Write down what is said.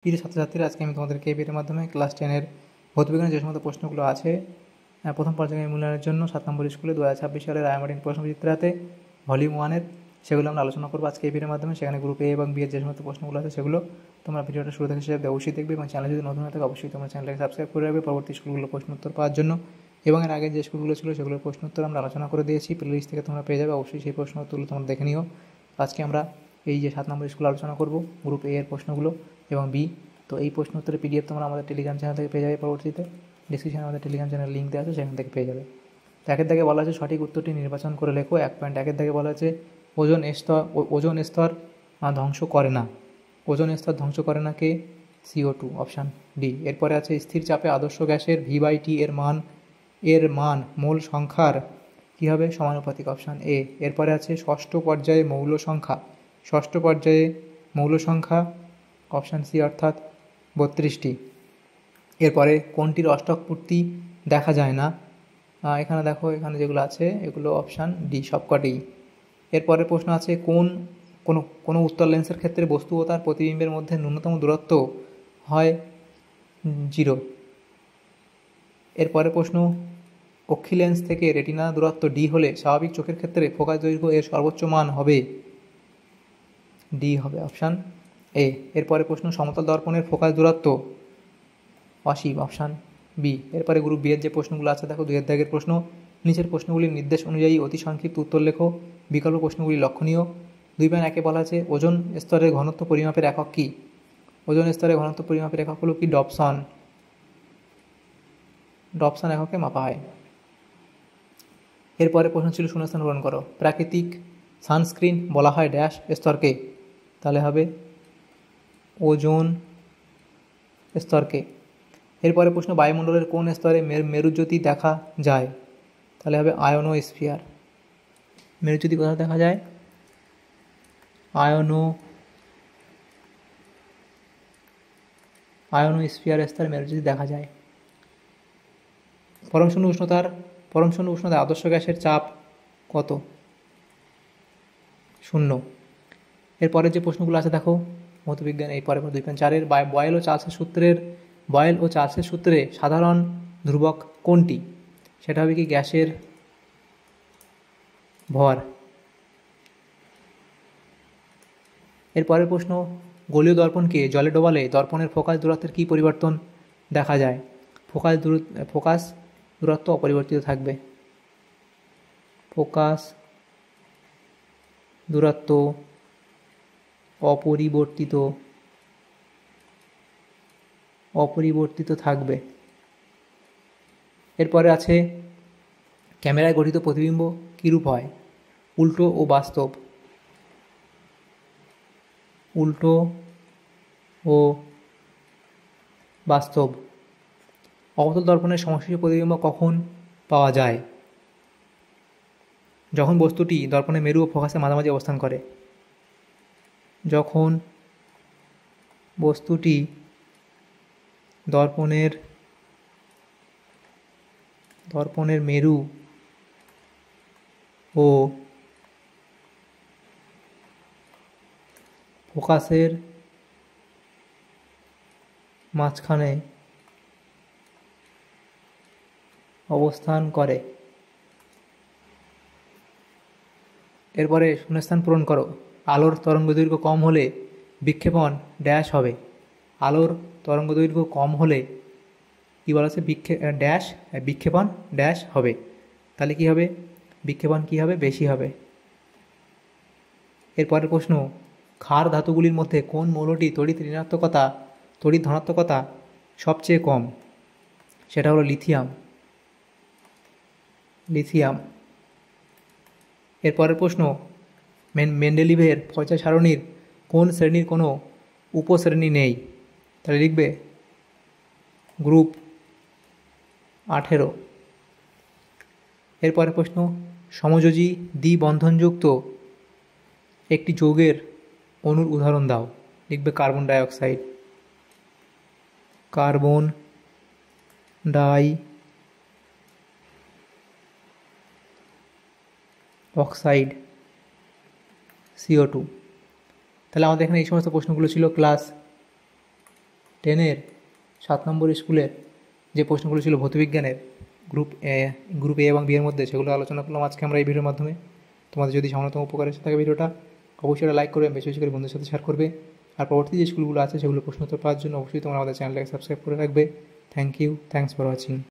প্রিয় ছাত্রছাত্রীরা, আজকে আমি তোমাদেরকে এই ভিডিওর মাধ্যমে ক্লাস 10-এর ভৌতবিজ্ঞানের যে সমস্ত প্রশ্নগুলো আছে প্রথম পর্যায়ের মূল্যায়নের জন্য 7 নম্বর স্কুলে 2026 সালের রায়মার্টিন প্রশ্নবিচিত্রাতে ভলিউম 1-এর সেগুলো আমরা আলোচনা করবো আজকে এই ভিডিওর মাধ্যমে। সেখানে গ্রুপ এ এবং বি এর যে সমস্ত প্রশ্নগুলো আছে সেগুলো তোমরা ভিডিওটা শুরু থেকে শেষ অবধি অবশ্যই দেখবে, এবং চ্যানেল যদি নতুন হয়ে থাকে অবশ্যই তোমরা চ্যানেলটাকে সাবস্ক্রাইব করে রাখবে পরবর্তী স্কুলগুলো প্রশ্নোত্তর পাওয়ার জন্য। এবং এর আগে যে স্কুলগুলো ছিল সেগুলোর প্রশ্নোত্তর আমরা আলোচনা করে দিয়েছি, প্লেলিস্ট থেকে তোমরা পেয়ে যাবে, অবশ্যই সেই প্রশ্নোত্তরগুলো তোমরা দেখে নিও। আজকে আমরা এই যে 7 নম্বর স্কুল আলোচনা করব গ্রুপ এ এর প্রশ্নগুলো এবং বি। তো এই প্রশ্ন উত্তরের পিডিএফ তোমরা আমাদের টেলিগ্রাম চ্যানেল থেকে পেয়ে যাবে, পরবর্তীতে ডিসক্রিপশনে আমাদের টেলিগ্রাম চ্যানেল লিঙ্ক দেওয়া আছে, সেখান থেকে পেয়ে যাবে। তো একের দাগে বলা আছে সঠিক উত্তরটি নির্বাচন করে লেখো। 1.1-এর দাগে বলা আছে ওজোন স্তর ধ্বংস করে না। ওজোন স্তর ধ্বংস করে না কে? CO2, option D. এরপরে আছে স্থির চাপে আদর্শ গ্যাসের V/T এর মান মোল সংখ্যার কী হবে? সমানুপাতিক, অপশান এ। এরপরে আছে ষষ্ঠ পর্যায়ে মৌল সংখ্যা অপশান সি, অর্থাৎ 32টি। এরপরে কোনটির অষ্টক পূর্তি দেখা যায় না? এখানে দেখো, এখানে যেগুলো আছে এগুলো অপশান ডি সবকটি। এরপরে প্রশ্ন আছে কোনো উত্তল লেন্সের ক্ষেত্রে বস্তু ও তার প্রতিবিম্বের মধ্যে ন্যূনতম দূরত্ব হয় 0। এরপরে প্রশ্ন, অক্ষি লেন্স থেকে রেটিনা দূরত্ব ডি হলে স্বাভাবিক চোখের ক্ষেত্রে ফোকাস দৈর্ঘ্য এর সর্বোচ্চ মান হবে? ডি হবে, অপশান এ। এরপরে প্রশ্ন, সমতল দর্পণের ফোকাস দূরত্ব অসীম, অপশান বি। এরপরে গ্রুপ বি এর যে প্রশ্নগুলো আছে দেখো, 2 দাগের প্রশ্ন, নিচের প্রশ্নগুলির নির্দেশ অনুযায়ী অতি সংক্ষিপ্ত উত্তর লেখো। বিকল্প প্রশ্নগুলি লক্ষণীয়। 2.1-এ বলা আছে ওজোন স্তরের ঘনত্ব পরিমাপের একক কী? ওজোন স্তরের ঘনত্ব পরিমাপের একক হলো কি? ডপসন এককে মাপা হয়। এরপরে প্রশ্ন ছিল শূন্যস্থান পূরণ করো। প্রাকৃতিক সানস্ক্রিন বলা হয় ড্যাশ স্তরকে? তাহলে হবে ওজোন স্তরকে। এরপরে প্রশ্ন, বায়ুমণ্ডলের কোন স্তরে মেরুজ্যোতি দেখা যায়? তাহলে হবে আয়নোস্ফিয়ার। মেরুজ্যোতি কোথায় দেখা যায়? আয়নোস্ফিয়ার স্তরে মেরুজ্যোতি দেখা যায়। পরমশূন্য উষ্ণতায় আদর্শ গ্যাসের চাপ কত? 0। এরপরে যে প্রশ্নগুলো আছে দেখো, ভৌতবিজ্ঞান এই পরে 2.4-এর বয়েল ও চার্লসের সূত্রে সাধারণ ধ্রুবক কোনটি? সেটা হবে কি? গ্যাসের ভর। এরপরের প্রশ্ন, গোলীয় দর্পণকে জলে ডোবালে দর্পণের ফোকাস দূরত্বের কী পরিবর্তন দেখা যায়? ফোকাস দূরত্ব অপরিবর্তিত থাকবে। ফোকাস দূরত্ব অপরিবর্তিত থাকবে। এরপরে আছে ক্যামেরায় গঠিত প্রতিবিম্ব কীরূপ হয়? উল্টো ও বাস্তব। অবতল দর্পণের সমষ্টিক প্রতিবিম্ব কখন পাওয়া যায়? যখন বস্তুটি দর্পণের মেরু ও ফোকাসের মাঝামাঝি অবস্থান করে। যখন বস্তুটি দর্পণের মেরু ও ফোকাসের মাঝখানে অবস্থান করে। এরপরে শূন্যস্থান পূরণ করো। আলোর তরঙ্গদৈর্ঘ্য কম হলে বিক্ষেপণ ড্যাশ হবে? আলোর তরঙ্গদৈর্ঘ্য কম হলে কী বলা আছে? বিক্ষেপণ ড্যাশ হবে। তাহলে কি হবে? বিক্ষেপণ কী হবে? বেশি হবে। এরপরের প্রশ্ন, ক্ষার ধাতুগুলির মধ্যে কোন মৌলটি তড়িৎ ধনাত্মকতা সবচেয়ে কম? সেটা হলো লিথিয়াম। এরপরের প্রশ্ন, মেন্ডেলিভের পর্যায় সারণীর কোন শ্রেণীর কোনো উপশ্রেণী নেই? তাহলে লিখবে গ্রুপ 18। এরপরের প্রশ্ন, সমযোজী দ্বিবন্ধনযুক্ত একটি যৌগের অণুর উদাহরণ দাও। লিখবে কার্বন ডাই অক্সাইড CO2। তাহলে আমাদের এখানে এই সমস্ত প্রশ্নগুলো ছিল ক্লাস 10-এর 7 নম্বর স্কুলের যে প্রশ্নগুলো ছিল ভৌতবিজ্ঞানের গ্রুপ এ এবং বি এর মধ্যে, সেগুলো আলোচনা করলাম আজকে আমরা এই ভিডিওর মাধ্যমে। তোমাদের যদি সামান্যতম উপকার এসে থাকে ভিডিওটা, অবশ্যই এটা লাইক করবে, বেশি বেশি করে বন্ধুদের সাথে শেয়ার করবে। আর পরবর্তী যে স্কুলগুলো আছে সেগুলো প্রশ্নোত্তর পাওয়ার জন্য অবশ্যই তোমরা আমাদের চ্যানেলটাকে সাবস্ক্রাইব করে রাখবে। Thank you, thanks for watching.